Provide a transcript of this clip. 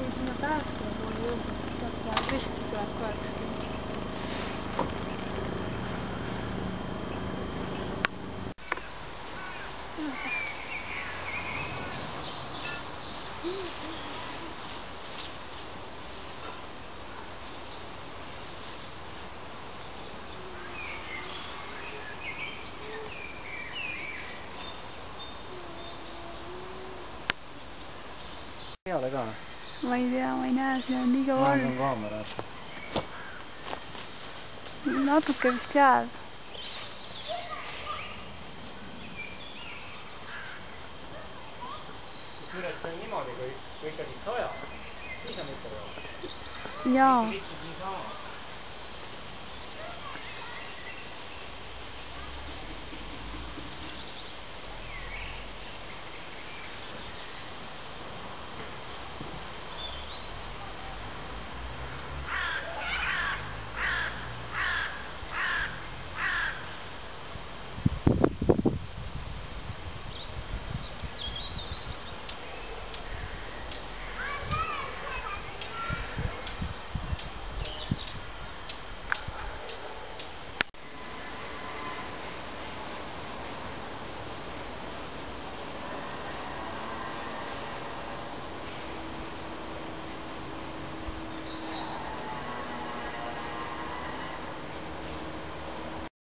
kui sinna päästjale poole jõuda, peab kohe püsti tuleb kogu aeg seda. Peale ka? Ma ei tea, ma ei näe, see on liiga valge. See on kaameras. Natuke vist jääb. Kusjuures see on niimoodi, kui ikkagi sajab, siis on ikka veel. Jaa. Lihtsalt niisama.